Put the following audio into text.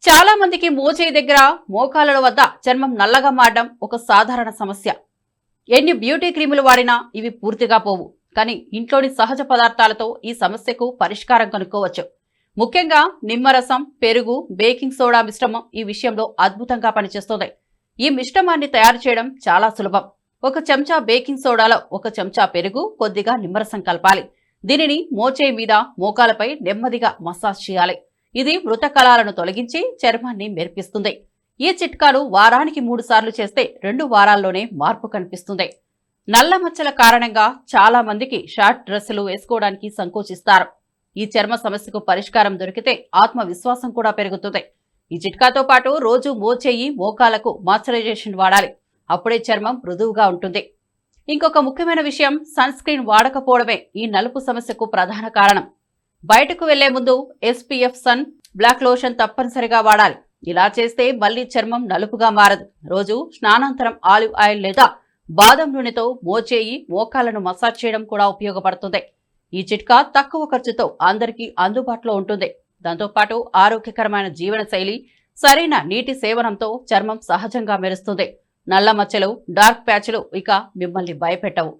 చాలా మందికి మోచేయి దగ్గర మోకాళ్ళ వద్ద చర్మం నల్లగా మారడం ఒక సాధారణ సమస్య. ఎన్ని బ్యూటీ క్రీములు వాడినా ఇవి పూర్తిగా పోవు. కానీ ఇంట్లోని సహజ పదార్థాలతో ఈ సమస్యకు పరిష్కారం కనుక్కోవచ్చు. ముఖ్యంగా నిమ్మరసం, పెరుగు, బేకింగ్ సోడా మిశ్రమం ఈ విషయంలో అద్భుతంగా పనిచేస్తుంది. ఈ మిశ్రమాన్ని తయారు చేయడం చాలా సులభం. ఒక చెంచా బేకింగ్ సోడాలో ఒక చెంచా పెరుగు, కొద్దిగా నిమ్మరసం కలపాలి. దీనిని మోచేయి మీద, మోకాలపై నెమ్మదిగా మసాజ్ చేయాలి. ఇది మృత కళాలను తొలగించి చర్మాన్ని మెరిపిస్తుంది. ఈ చిట్కాను వారానికి 3 సార్లు చేస్తే 2 వారాల్లోనే మార్పు కనిపిస్తుంది. నల్ల మచ్చల కారణంగా చాలా మందికి షార్ట్ డ్రెస్సులు వేసుకోవడానికి సంకోచిస్తారు. ఈ చర్మ సమస్యకు పరిష్కారం దొరికితే ఆత్మవిశ్వాసం కూడా పెరుగుతుంది. ఈ చిట్కాతో పాటు రోజు మోచేయి, మోకాలకు మాయిశ్చరైజేషన్ వాడాలి. అప్పుడే చర్మం మృదువుగా ఉంటుంది. ఇంకొక ముఖ్యమైన విషయం, సన్ స్క్రీన్ వాడకపోవడమే ఈ నలుపు సమస్యకు ప్రధాన కారణం. బయటకు వెళ్లే ముందు SPF సన్ బ్లాక్ లోషన్ తప్పనిసరిగా వాడాలి. ఇలా చేస్తే మళ్లీ చర్మం నలుపుగా మారదు. రోజు స్నానాంతరం ఆలివ్ ఆయిల్ లేదా బాదం నూనెతో మోచేయి, మోకాళ్లను మసాజ్ చేయడం కూడా ఉపయోగపడుతుంది. ఈ చిట్కా తక్కువ ఖర్చుతో అందరికీ అందుబాటులో ఉంటుంది. దాంతోపాటు ఆరోగ్యకరమైన జీవన శైలి, సరైన నీటి సేవనంతో చర్మం సహజంగా మెరుస్తుంది. నల్ల మచ్చలు, డార్క్ ప్యాచ్లు ఇక మిమ్మల్ని భయపెట్టవు.